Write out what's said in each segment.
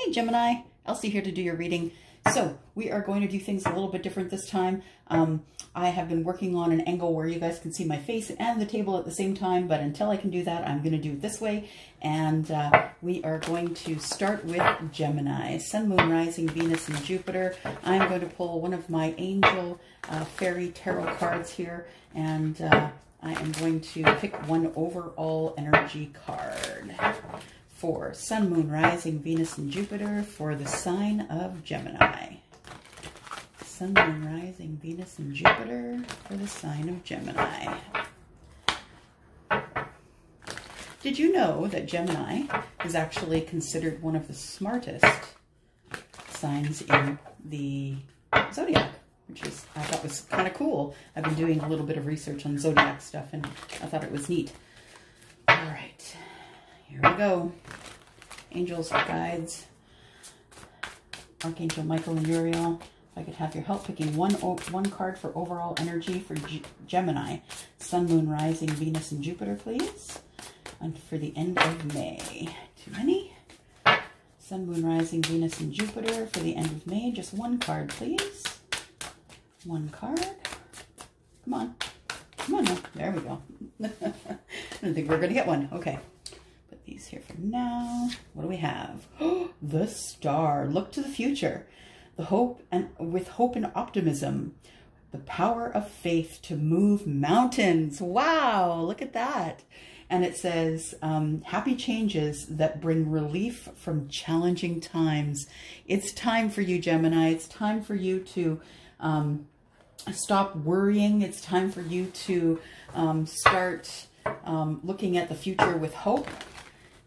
Hey Gemini, Elsie here to do your reading. So we are going to do things a little bit different this time. I have been working on an angle where you guys can see my face and the table at the same time, but until I can do that, I'm going to do it this way. And we are going to start with Gemini, Sun, Moon, Rising, Venus, and Jupiter. I'm going to pull one of my Angel Fairy Tarot cards here, and I am going to pick one overall energy card for Sun, Moon, Rising, Venus, and Jupiter for the sign of Gemini. Sun, Moon, Rising, Venus, and Jupiter for the sign of Gemini. Did you know that Gemini is actually considered one of the smartest signs in the zodiac? Which is, I thought was kind of cool. I've been doing a little bit of research on zodiac stuff and I thought it was neat. All right, here we go. Angels, guides, Archangel Michael and Uriel. If I could have your help picking one card for overall energy for Gemini. Sun, Moon, Rising, Venus, and Jupiter, please. And for the end of May. Too many? Sun, Moon, Rising, Venus, and Jupiter for the end of May. Just one card, please. One card. Come on. Come on now. There we go. I didn't think we were going to get one. Okay. Put these here for now. What do we have? The Star. Look to the future. The hope and with hope and optimism. The power of faith to move mountains. Wow. Look at that. And it says, happy changes that bring relief from challenging times. It's time for you, Gemini. It's time for you to stop worrying. It's time for you to start looking at the future with hope.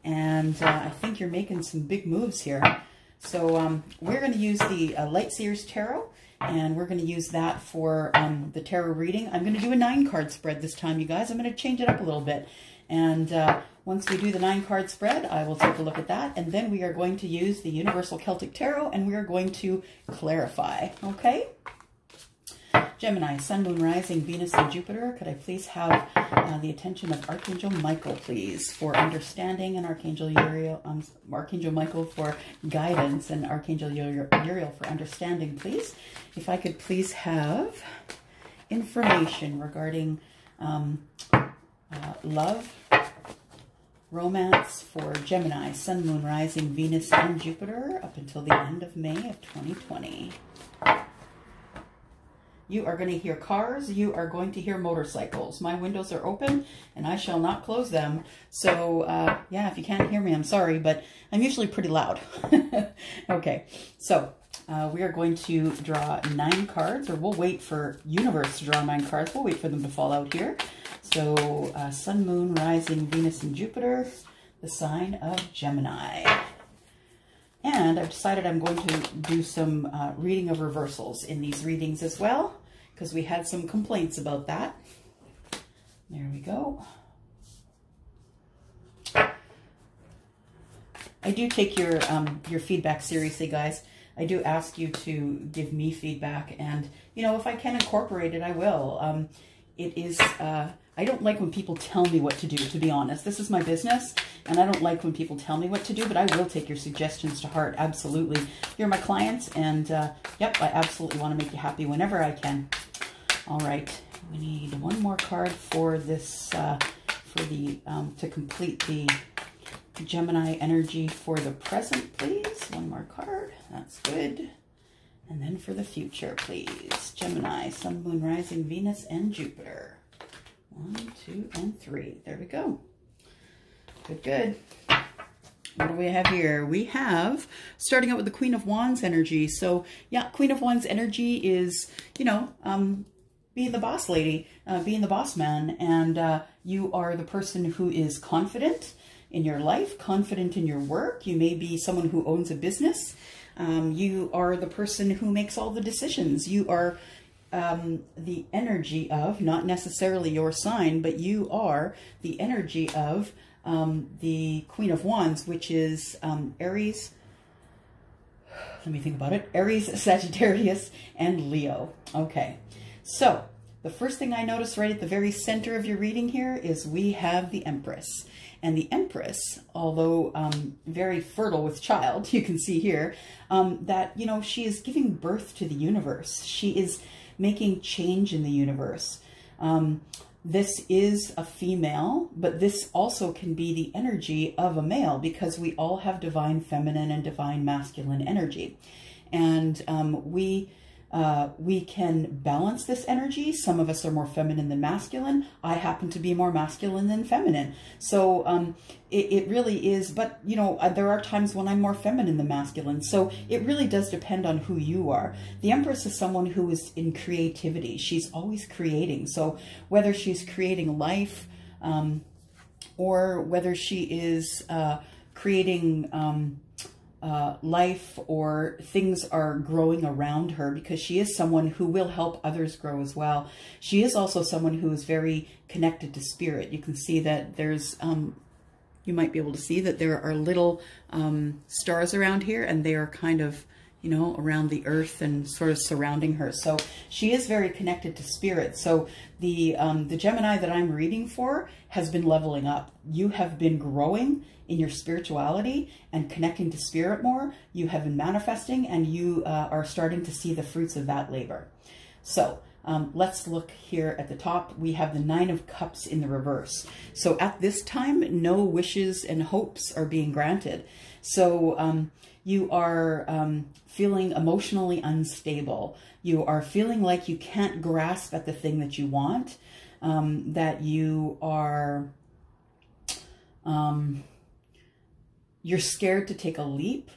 And I think you're making some big moves here. So we're going to use the Light Seers Tarot, and we're going to use that for the tarot reading. I'm going to do a 9-card spread this time, you guys. I'm going to change it up a little bit. And once we do the 9-card spread, I will take a look at that. And then we are going to use the Universal Celtic Tarot, and we are going to clarify. Okay? Gemini, Sun, Moon, Rising, Venus, and Jupiter. Could I please have the attention of Archangel Michael, please, for understanding, and Archangel Uriel, Archangel Michael for guidance, and Archangel Uriel for understanding, please. If I could please have information regarding love, romance for Gemini, Sun, Moon, Rising, Venus, and Jupiter up until the end of May of 2020. You are going to hear cars. You are going to hear motorcycles. My windows are open and I shall not close them. So, yeah, if you can't hear me, I'm sorry, but I'm usually pretty loud. Okay, so we are going to draw 9 cards, or we'll wait for Universe to draw 9 cards. We'll wait for them to fall out here. So, Sun, Moon, Rising, Venus, and Jupiter, the sign of Gemini. And I've decided I'm going to do some reading of reversals in these readings as well, because we had some complaints about that. There we go. I do take your feedback seriously, guys. I do ask you to give me feedback, and you know, if I can incorporate it, I will. It is I don't like when people tell me what to do, to be honest. This is my business, and I don't like when people tell me what to do, but I will take your suggestions to heart, absolutely. You're my clients, and yep, I absolutely want to make you happy whenever I can. All right, we need one more card for this, to complete the Gemini energy for the present, please. One more card, that's good. And then for the future, please. Gemini, Sun, Moon, Rising, Venus, and Jupiter. 1, 2, and 3. There we go. Good, good. What do we have here? We have, starting out with the Queen of Wands energy. So, yeah, Queen of Wands energy is, you know, being the boss lady, being the boss man. And you are the person who is confident in your life, confident in your work. You may be someone who owns a business. You are the person who makes all the decisions. You are the energy of, not necessarily your sign, but you are the energy of the Queen of Wands, which is Aries, let me think about it, Aries, Sagittarius, and Leo. Okay, so the first thing I notice right at the very center of your reading here is we have the Empress. And the Empress, although very fertile with child, you can see here, that, you know, she is giving birth to the universe. She is making change in the universe. This is a female, but this also can be the energy of a male, because we all have divine feminine and divine masculine energy. And we can balance this energy. Some of us are more feminine than masculine. I happen to be more masculine than feminine. So it really is, but you know, there are times when I'm more feminine than masculine. So it really does depend on who you are. The Empress is someone who is in creativity. She's always creating. So whether she's creating life, or whether she is creating life, or things are growing around her, because she is someone who will help others grow as well. She is also someone who is very connected to spirit. You can see that there's, you might be able to see that there are little stars around here, and they are kind of, you know, around the earth and sort of surrounding her. So she is very connected to spirit. So the Gemini that I'm reading for has been leveling up. You have been growing in your spirituality and connecting to spirit more. You have been manifesting, and you are starting to see the fruits of that labor. So let's look here at the top. We have the 9 of Cups in the reverse. So at this time, no wishes and hopes are being granted. So you are feeling emotionally unstable. You are feeling like you can't grasp at the thing that you want, that you are, you're scared to take a leap.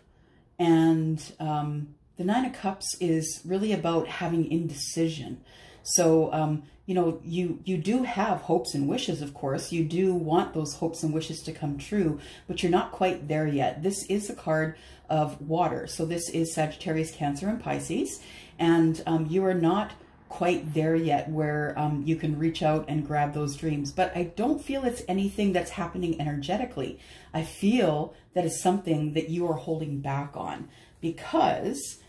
And the 9 of Cups is really about having indecision. So, you know, you do have hopes and wishes, of course. You do want those hopes and wishes to come true, but you're not quite there yet. This is a card of water. So this is Sagittarius, Cancer, and Pisces. And you are not quite there yet where you can reach out and grab those dreams. But I don't feel it's anything that's happening energetically. I feel that it's something that you are holding back on, because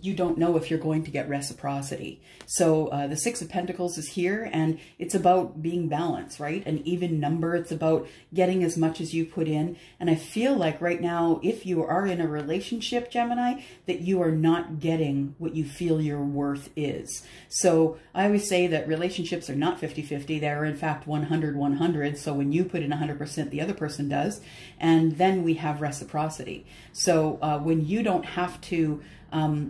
you don't know if you're going to get reciprocity. So the 6 of Pentacles is here, and it's about being balanced, right? An even number. It's about getting as much as you put in. And I feel like right now, if you are in a relationship, Gemini, that you are not getting what you feel your worth is. So I always say that relationships are not 50-50. They're in fact 100-100. So when you put in 100%, the other person does. And then we have reciprocity. So when you don't have to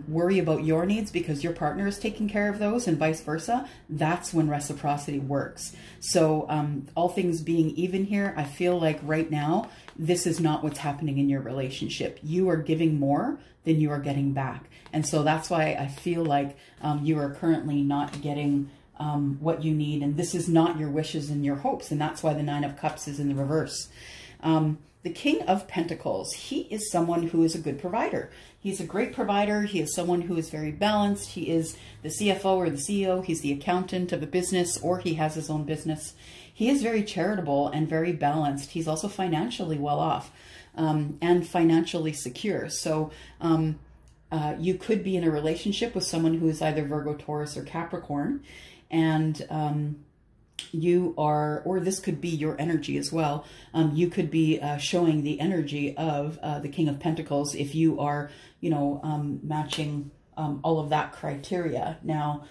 worry about your needs because your partner is taking care of those, and vice versa, that's when reciprocity works. So all things being even here, I feel like right now, this is not what's happening in your relationship. You are giving more than you are getting back. And so that's why I feel like you are currently not getting what you need. And this is not your wishes and your hopes. And that's why the 9 of Cups is in the reverse. The King of Pentacles, he is someone who is a good provider. He's a great provider. He is someone who is very balanced. He is the CFO or the CEO. He's the accountant of a business, or he has his own business. He is very charitable and very balanced. He's also financially well off and financially secure. So you could be in a relationship with someone who is either Virgo, Taurus, or Capricorn. And you are, or this could be your energy as well. You could be showing the energy of the King of Pentacles if you are, you know, matching all of that criteria. Now,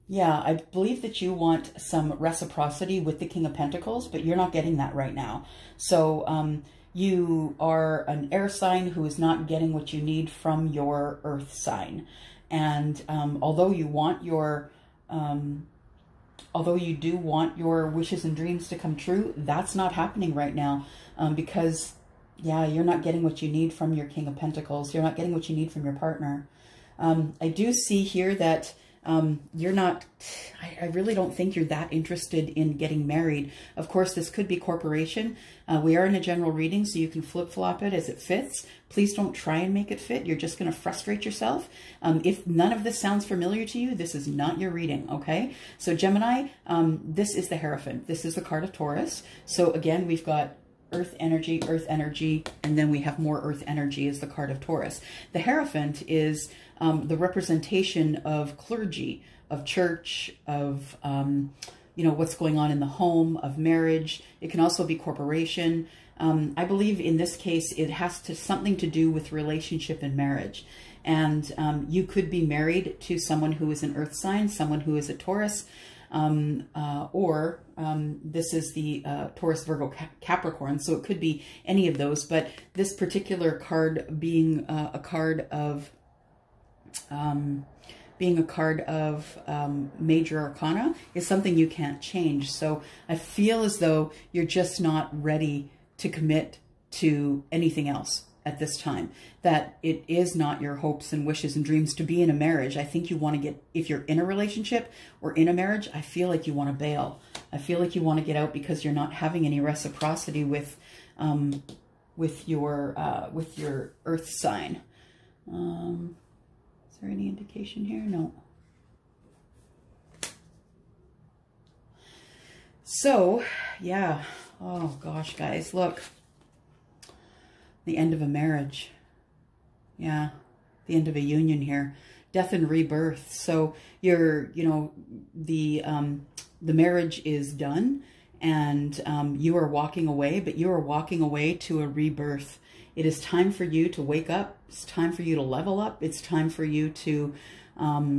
yeah, I believe that you want some reciprocity with the King of Pentacles, but you're not getting that right now. So you are an air sign who is not getting what you need from your earth sign. And although you want your although you do want your wishes and dreams to come true, that's not happening right now because, yeah, you're not getting what you need from your King of Pentacles. You're not getting what you need from your partner. I do see here that you're not, I really don't think you're that interested in getting married. Of course, this could be corporation. We are in a general reading, so you can flip-flop it as it fits. Please don't try and make it fit. You're just going to frustrate yourself. If none of this sounds familiar to you, this is not your reading, okay? So Gemini, this is the Hierophant. This is the card of Taurus. So again, we've got Earth energy, and then we have more earth energy as the card of Taurus. The Hierophant is the representation of clergy, of church, of, you know, what's going on in the home, of marriage. It can also be corporation. I believe in this case, it has something to do with relationship and marriage. And you could be married to someone who is an earth sign, someone who is a Taurus, or this is the Taurus, Virgo, Capricorn, so it could be any of those. But this particular card being a card of major arcana is something you can't change. So I feel as though you're just not ready to commit to anything else at this time, that it is not your hopes and wishes and dreams to be in a marriage. I think you want to get, if you're in a relationship or in a marriage, I feel like you want to bail. I feel like you want to get out because you're not having any reciprocity with your earth sign. Is there any indication here? No. So, yeah. Oh gosh, guys, look. The end of a marriage. Yeah, the end of a union here. Death and rebirth. So you're, you know, the marriage is done, and you are walking away, but you are walking away to a rebirth. It is time for you to wake up. It's time for you to level up. It's time for you to, I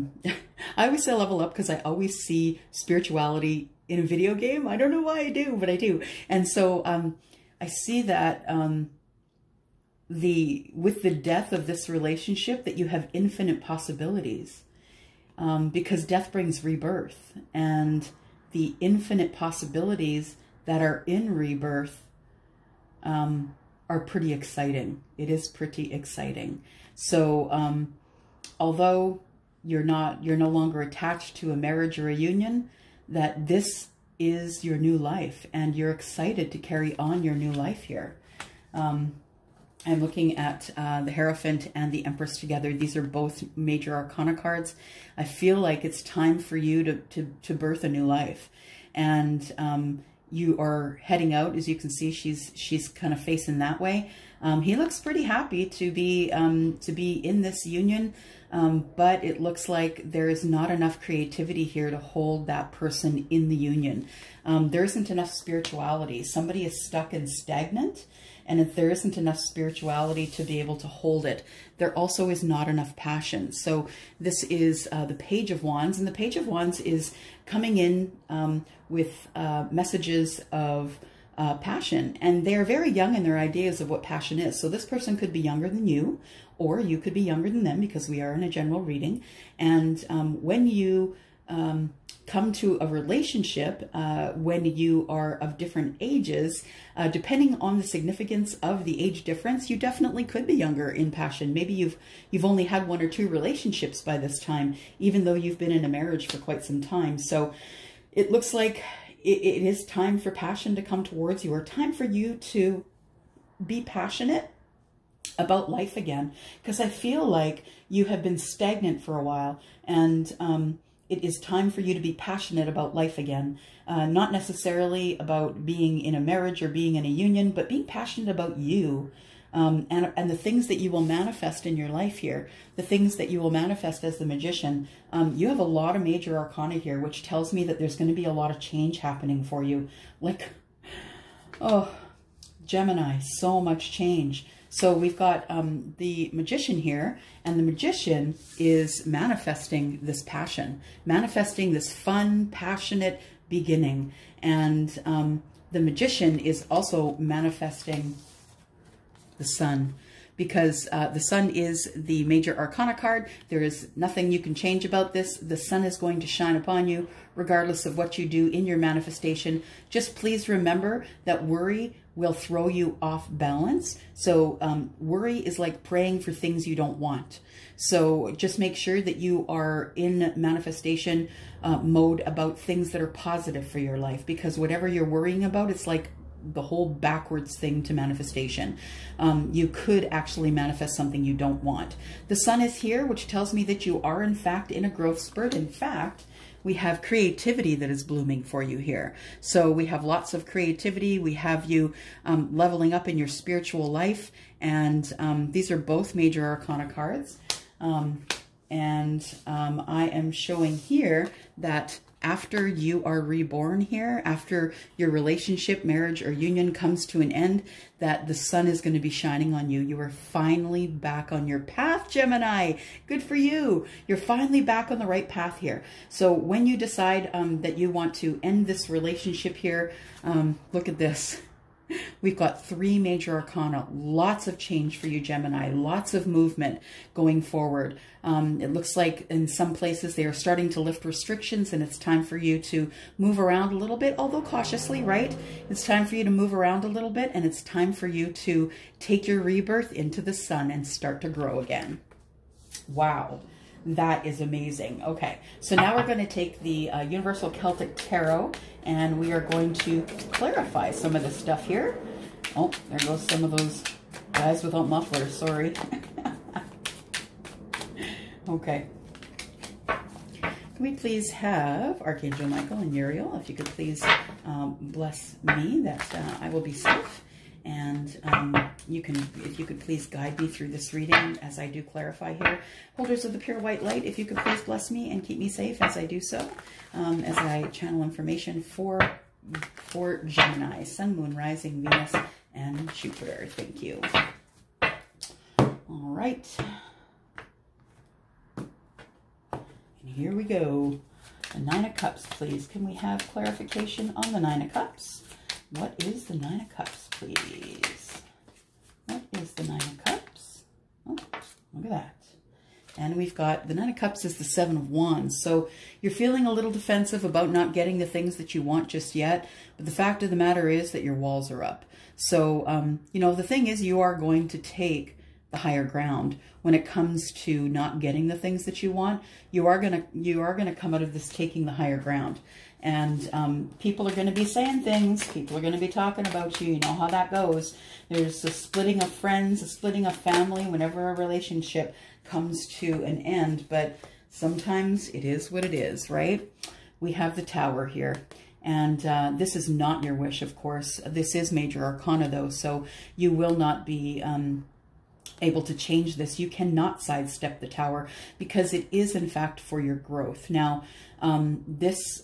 always say level up because I always see spirituality in a video game. I don't know why I do, but I do. And so I see that with the death of this relationship, that you have infinite possibilities, because death brings rebirth, and the infinite possibilities that are in rebirth are pretty exciting. It is pretty exciting. So although you're no longer attached to a marriage or a union, that this is your new life, and you're excited to carry on your new life here. I'm looking at the Hierophant and the Empress together. These are both major arcana cards. I feel like it's time for you to birth a new life. And you are heading out. As you can see, she's kind of facing that way. He looks pretty happy to be in this union, but it looks like there is not enough creativity here to hold that person in the union. There isn't enough spirituality. Somebody is stuck and stagnant, and if there isn't enough spirituality to be able to hold it, there also is not enough passion. So this is the Page of Wands, and the Page of Wands is coming in with messages of passion, and they're very young in their ideas of what passion is. So this person could be younger than you, or you could be younger than them, because we are in a general reading. And when you come to a relationship, when you are of different ages, depending on the significance of the age difference, you definitely could be younger in passion. Maybe you've only had 1 or 2 relationships by this time, even though you've been in a marriage for quite some time. So it looks like it is time for passion to come towards you, or time for you to be passionate about life again, because I feel like you have been stagnant for a while, and it is time for you to be passionate about life again. Not necessarily about being in a marriage or being in a union, but being passionate about you, and the things that you will manifest in your life here, the things that you will manifest as the Magician. You have a lot of major arcana here, which tells me that there's going to be a lot of change happening for you. Like, oh, Gemini, so much change. So we've got the Magician here, and the Magician is manifesting this passion, manifesting this fun, passionate beginning. And the Magician is also manifesting the Sun, because the Sun is the major arcana card. There is nothing you can change about this. The Sun is going to shine upon you regardless of what you do in your manifestation. Just please remember that worry will throw you off balance. So worry is like praying for things you don't want. So just make sure that you are in manifestation mode about things that are positive for your life, because whatever you're worrying about, it's like the whole backwards thing to manifestation. You could actually manifest something you don't want. The sun is here, which tells me that you are in fact in a growth spurt. In fact, we have creativity that is blooming for you here. So we have lots of creativity. We have you leveling up in your spiritual life. And these are both major arcana cards. I am showing here that after you are reborn here, after your relationship, marriage, or union comes to an end, that the sun is going to be shining on you. You are finally back on your path, Gemini. Good for you. You're finally back on the right path here. So when you decide that you want to end this relationship here, look at this. We've got 3 major arcana, lots of change for you, Gemini, lots of movement going forward. It looks like in some places they are starting to lift restrictions, and it's time for you to move around a little bit, although cautiously, right? It's time for you to move around a little bit, and it's time for you to take your rebirth into the sun and start to grow again. Wow. That is amazing. Okay, so now we're going to take the Universal Celtic Tarot, and we are going to clarify some of the stuff here. Oh, there goes some of those guys without mufflers. Sorry. Okay. Can we please have Archangel Michael and Uriel, if you could please bless me that I will be safe. And if you could please guide me through this reading as I do clarify here. Holders of the pure white light, if you could please bless me and keep me safe as I do so, as I channel information for Gemini, Sun, Moon, Rising, Venus, and Jupiter. Thank you. All right. And here we go. The 9 of Cups, please. Can we have clarification on the 9 of Cups? What is the 9 of Cups, please? What is the 9 of Cups? Oh, look at that. And we've got the 9 of Cups is the 7 of Wands. So you're feeling a little defensive about not getting the things that you want just yet. But the fact of the matter is that your walls are up. So, you know, the thing is you are going to take the higher ground when it comes to not getting the things that you want. You are gonna come out of this taking the higher ground. And people are going to be saying things. People are going to be talking about you. You know how that goes. There's a splitting of friends, a splitting of family whenever a relationship comes to an end. But sometimes it is what it is, right? We have the Tower here. And this is not your wish, of course. This is major arcana, though. So you will not be able to change this. You cannot sidestep the Tower because it is, in fact, for your growth. Now, this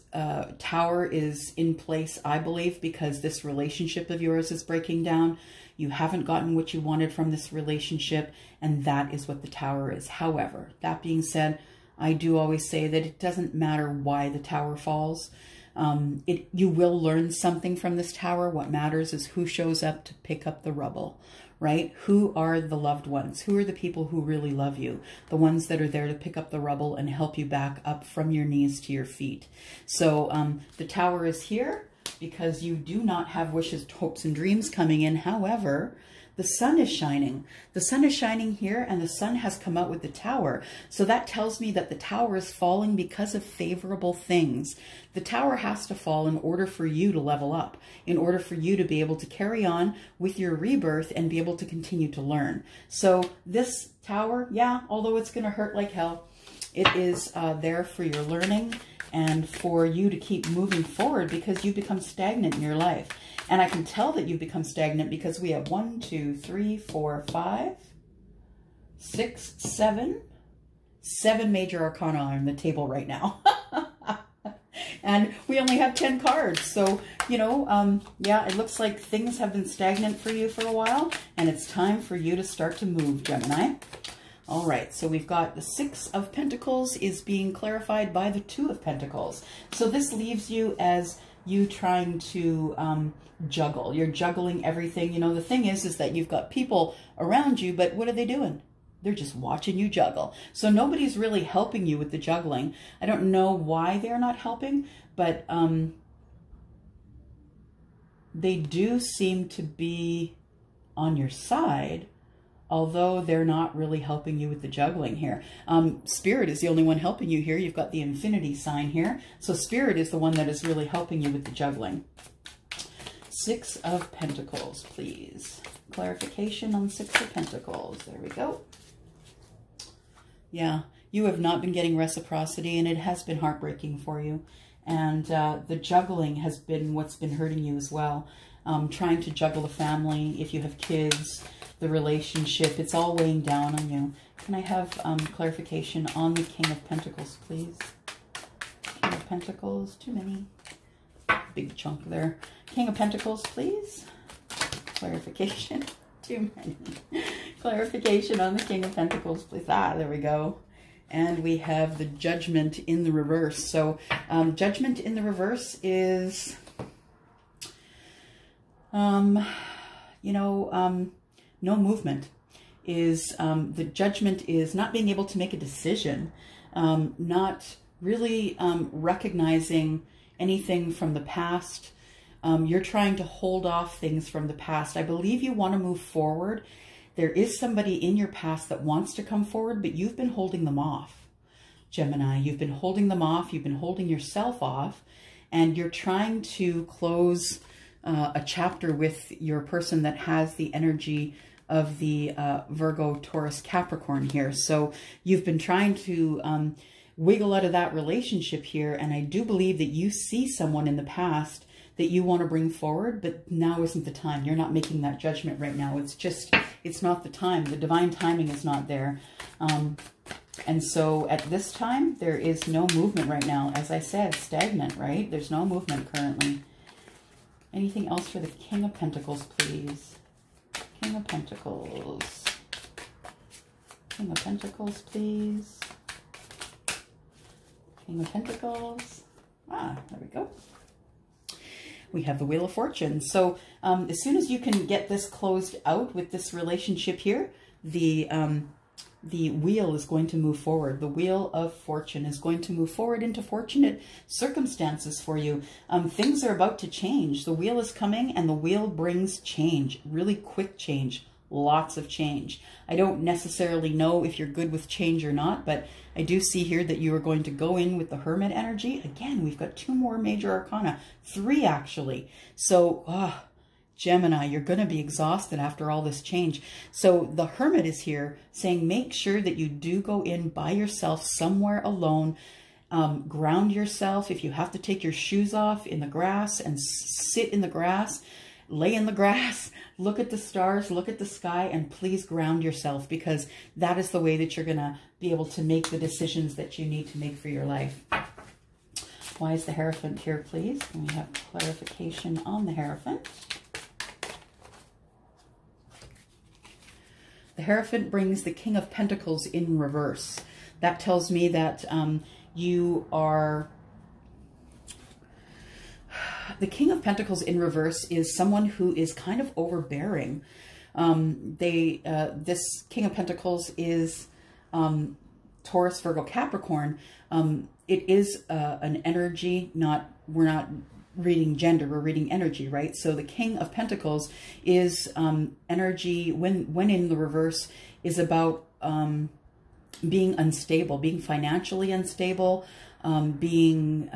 Tower is in place, I believe, because this relationship of yours is breaking down. You haven't gotten what you wanted from this relationship, and that is what the Tower is. However, that being said, I do always say that it doesn't matter why the Tower falls. You will learn something from this Tower. What matters is who shows up to pick up the rubble, right? Who are the loved ones? Who are the people who really love you? The ones that are there to pick up the rubble and help you back up from your knees to your feet. So the Tower is here because you do not have wishes, hopes, and dreams coming in. However, the sun is shining. The sun is shining here, and the sun has come out with the Tower. So that tells me that the Tower is falling because of favorable things. The Tower has to fall in order for you to level up, in order for you to be able to carry on with your rebirth and be able to continue to learn. So this Tower, yeah, although it's going to hurt like hell, it is there for your learning and for you to keep moving forward because you've become stagnant in your life. And I can tell that you've become stagnant because we have 1, 2, 3, 4, 5, 6, 7 major arcana on the table right now. And we only have 10 cards. So, you know, yeah, it looks like things have been stagnant for you for a while, and it's time for you to start to move, Gemini. All right, so we've got the 6 of Pentacles is being clarified by the 2 of Pentacles. So this leaves you as you trying to juggle. You're juggling everything. You know, the thing is that you've got people around you, but what are they doing? They're just watching you juggle. So nobody's really helping you with the juggling. I don't know why they're not helping, but they do seem to be on your side, although they're not really helping you with the juggling here. Spirit is the only one helping you here. You've got the infinity sign here. So Spirit is the one that is really helping you with the juggling. Six of Pentacles, please. Clarification on Six of Pentacles. There we go. Yeah, you have not been getting reciprocity, and it has been heartbreaking for you. And the juggling has been what's been hurting you as well. Trying to juggle a family, if you have kids, the relationship, it's all weighing down on you. Can I have clarification on the King of Pentacles, please? King of Pentacles, too many. Big chunk there. King of Pentacles, please. Clarification, too many. Clarification on the King of Pentacles, please. Ah, there we go. And we have the Judgment in the reverse. So Judgment in the reverse is, you know, no movement. Is the Judgment is not being able to make a decision, not really recognizing anything from the past. You're trying to hold off things from the past. I believe you want to move forward. There is somebody in your past that wants to come forward, but you've been holding them off, Gemini. You've been holding them off. You've been holding yourself off, and you're trying to close a chapter with your person that has the energy of the Virgo, Taurus, Capricorn here. So you've been trying to wiggle out of that relationship here, and I do believe that you see someone in the past that you want to bring forward, but now isn't the time. You're not making that judgment right now. It's just, it's not the time. The divine timing is not there. And so at this time, there is no movement right now. As I said, stagnant, right? There's no movement currently. Anything else for the King of Pentacles, please? King of Pentacles. King of Pentacles, please. King of Pentacles. Ah, there we go. We have the Wheel of Fortune. So as soon as you can get this closed out with this relationship here, the wheel is going to move forward. The Wheel of Fortune is going to move forward into fortunate circumstances for you. Things are about to change. The wheel is coming, and the wheel brings change, really quick change, lots of change. I don't necessarily know if you're good with change or not, but I do see here that you are going to go in with the Hermit energy. Again, we've got two more major arcana, three actually. So, Gemini, you're going to be exhausted after all this change. So the Hermit is here saying, make sure that you do go in by yourself somewhere alone. Ground yourself. If you have to take your shoes off in the grass and sit in the grass, lay in the grass, look at the stars, look at the sky, and please ground yourself, because that is the way that you're going to be able to make the decisions that you need to make for your life. Why is the Hierophant here, please? Can we have clarification on the Hierophant? The Hierophant brings the King of Pentacles in reverse. That tells me that you are... The King of Pentacles in reverse is someone who is kind of overbearing. This King of Pentacles is Taurus, Virgo, Capricorn. It is an energy, we're not reading gender, we're reading energy, right? So the King of Pentacles is energy, when in the reverse, is about being unstable, being financially unstable, being...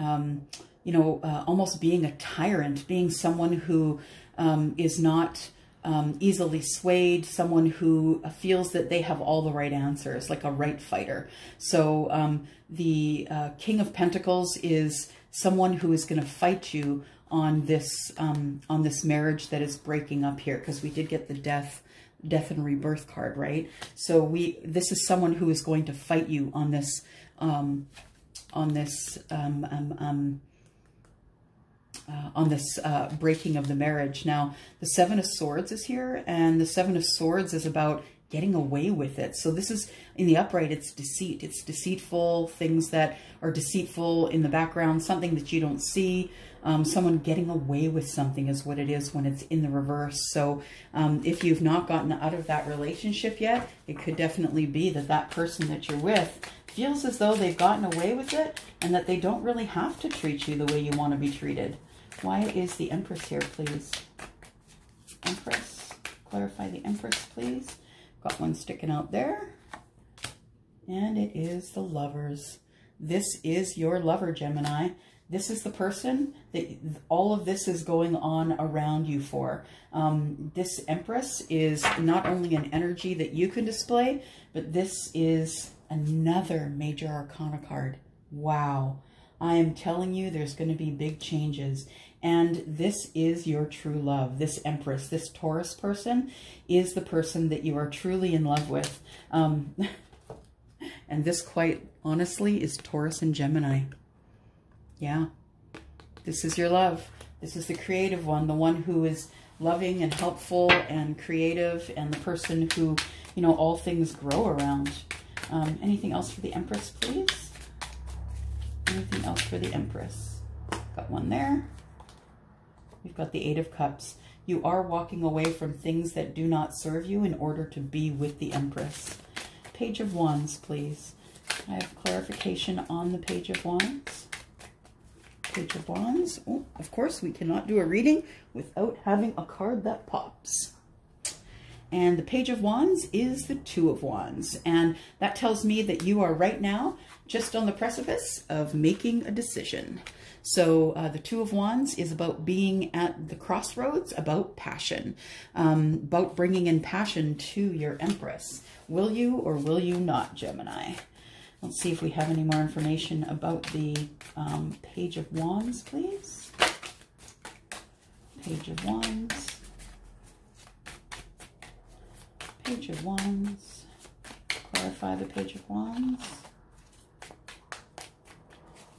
almost being a tyrant, being someone who is not easily swayed, someone who feels that they have all the right answers, like a right fighter. So the King of Pentacles is someone who is going to fight you on this marriage that is breaking up here, because we did get the death and rebirth card, right? So this is someone who is going to fight you on this breaking of the marriage. Now, the Seven of Swords is here, and the Seven of Swords is about getting away with it. So this is, in the upright, it's deceit. It's deceitful, things that are deceitful in the background, something that you don't see. Someone getting away with something is what it is when it's in the reverse. So if you've not gotten out of that relationship yet, it could definitely be that that person that you're with feels as though they've gotten away with it and that they don't really have to treat you the way you want to be treated. Why is the Empress here, please? Empress. Clarify the Empress, please. Got one sticking out there. And it is the Lovers. This is your lover, Gemini. This is the person that all of this is going on around you for. This Empress is not only an energy that you can display, but this is another major arcana card. Wow. I am telling you, there's going to be big changes. And this is your true love. This Empress, this Taurus person is the person that you are truly in love with. And this, quite honestly, is Taurus and Gemini. Yeah, this is your love. This is the creative one, the one who is loving and helpful and creative, and the person who, you know, all things grow around. Anything else for the Empress, please? Anything else for the Empress? Got one there. We've got the Eight of Cups. You are walking away from things that do not serve you in order to be with the Empress. Page of Wands, please. I have clarification on the Page of Wands. Page of Wands. Oh, of course, we cannot do a reading without having a card that pops. And the Page of Wands is the Two of Wands. And that tells me that you are right now just on the precipice of making a decision. So the Two of Wands is about being at the crossroads, about passion, about bringing in passion to your Empress. Will you or will you not, Gemini? Let's see if we have any more information about the Page of Wands, please. Page of Wands. Page of Wands. Clarify the Page of Wands.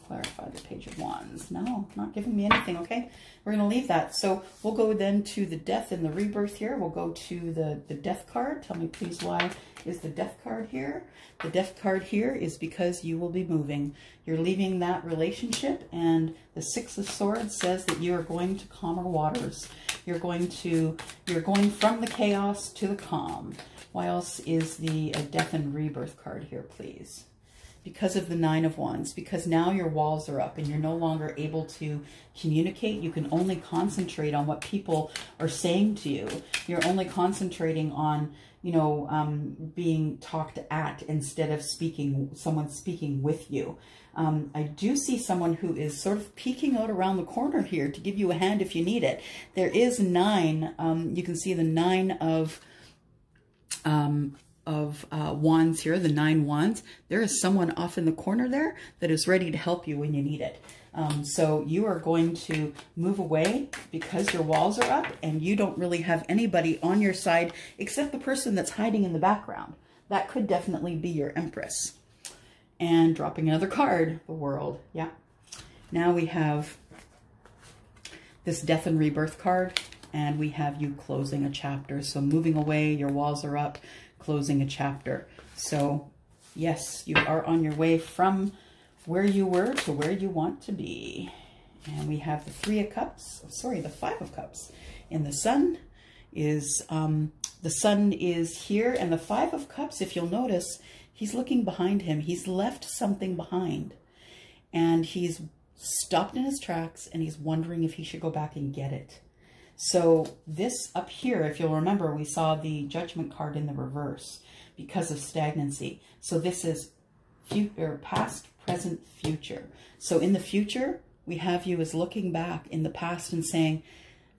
Clarify the Page of Wands. No, not giving me anything, okay? We're going to leave that. So we'll go then to the Death and the Rebirth here. We'll go to the Death card. Tell me, please, why is the Death card here? The Death card here is because you will be moving. You're leaving that relationship, and the Six of Swords says that you are going to calmer waters. You're going from the chaos to the calm. Why else is the Death and Rebirth card here, please? Because of the Nine of Wands, because now your walls are up and you're no longer able to communicate. You can only concentrate on what people are saying to you. You're only concentrating on, you know, being talked at instead of someone speaking with you. I do see someone who is sort of peeking out around the corner here to give you a hand if you need it. There is 9. You can see the 9 of wands here, the 9 wands. There is someone off in the corner there that is ready to help you when you need it. So you are going to move away because your walls are up and you don't really have anybody on your side except the person that's hiding in the background. That could definitely be your Empress. And dropping another card, the World. Yeah. Now we have this Death and Rebirth card, and we have you closing a chapter. So moving away, your walls are up, closing a chapter. So yes, you are on your way from where you were to where you want to be. And we have the 3 of Cups, sorry, the 5 of Cups. And the Sun is here, and the 5 of Cups, if you'll notice, he's looking behind him. He's left something behind, and he's stopped in his tracks, and he's wondering if he should go back and get it. So this up here, if you'll remember, we saw the Judgment card in the reverse because of stagnancy. So this is past, present, future. So in the future, we have you as looking back in the past and saying,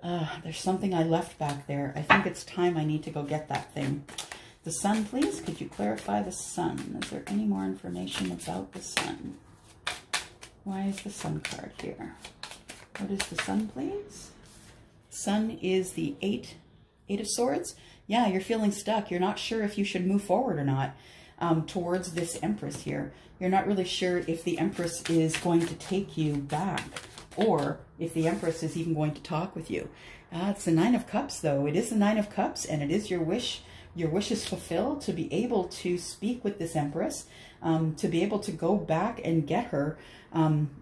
there's something I left back there. I think it's time I need to go get that thing. The Sun, please. Could you clarify the Sun? Is there any more information about the Sun? Why is the Sun card here? What is the Sun, please? Sun is the 8 of Swords. Yeah, you're feeling stuck. You're not sure if you should move forward or not towards this Empress here. You're not really sure if the Empress is going to take you back or if the Empress is even going to talk with you. It's the 9 of Cups, though. It is the 9 of Cups, and it is your wish. Your wish is fulfilled to be able to speak with this Empress, to be able to go back and get her,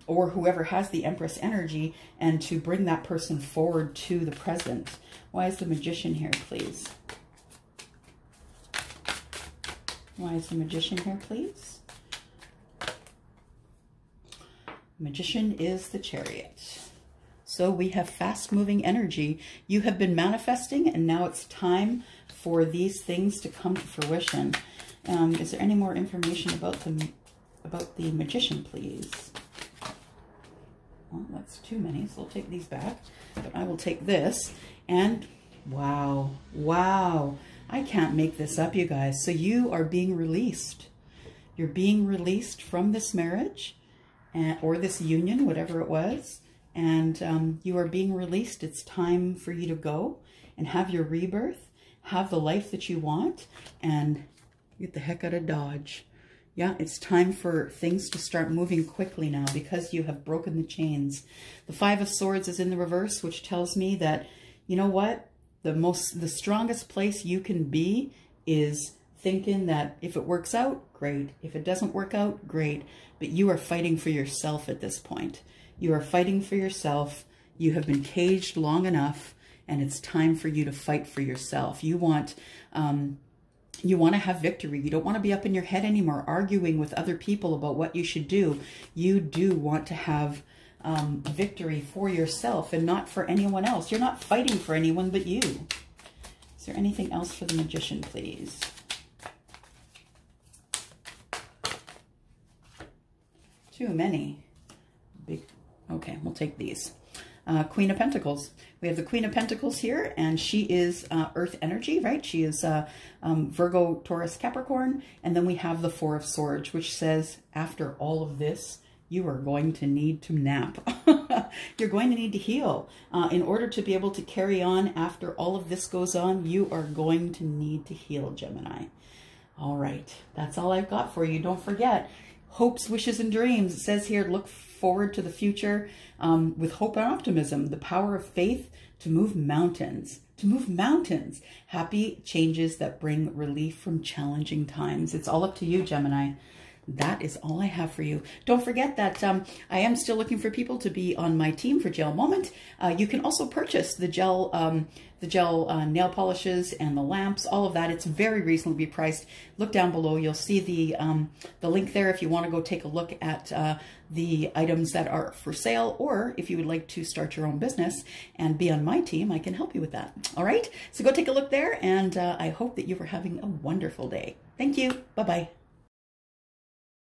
or whoever has the Empress energy, and to bring that person forward to the present. Why is the Magician here, please? Why is the Magician here, please? Magician is the Chariot. So we have fast-moving energy. You have been manifesting, and now it's time for these things to come to fruition. Is there any more information about the Magician, please? Well, that's too many, so I'll take these back. But I will take this, and wow, wow. I can't make this up, you guys. So you are being released. You're being released from this marriage or this union, whatever it was. And you are being released. It's time for you to go and have your rebirth, have the life that you want, and get the heck out of Dodge. Yeah, it's time for things to start moving quickly now because you have broken the chains. The Five of Swords is in the reverse, which tells me that, you know what? The strongest place you can be is thinking that if it works out, great. If it doesn't work out, great. But you are fighting for yourself at this point. You are fighting for yourself. You have been caged long enough, and it's time for you to fight for yourself. You want to have victory. You don't want to be up in your head anymore arguing with other people about what you should do. You do want to have victory for yourself and not for anyone else. You're not fighting for anyone but you. Is there anything else for the Magician, please? Too many. Big. Okay, we'll take these. Queen of Pentacles. We have the Queen of Pentacles here, and she is Earth energy, right? She is Virgo, Taurus, Capricorn. And then we have the Four of Swords, which says, after all of this, you are going to need to nap. You're going to need to heal. In order to be able to carry on after all of this goes on, you are going to need to heal, Gemini. All right, that's all I've got for you. Don't forget, hopes, wishes, and dreams. It says here, look forward to the future with hope and optimism. The power of faith to move mountains. To move mountains. Happy changes that bring relief from challenging times. It's all up to you, Gemini. That is all I have for you. Don't forget that I am still looking for people to be on my team for Gel Moment. You can also purchase the gel nail polishes and the lamps, all of that. It's very reasonably priced. Look down below. You'll see the link there if you want to go take a look at the items that are for sale, or if you would like to start your own business and be on my team, I can help you with that. All right, so go take a look there, and I hope that you are having a wonderful day. Thank you. Bye-bye.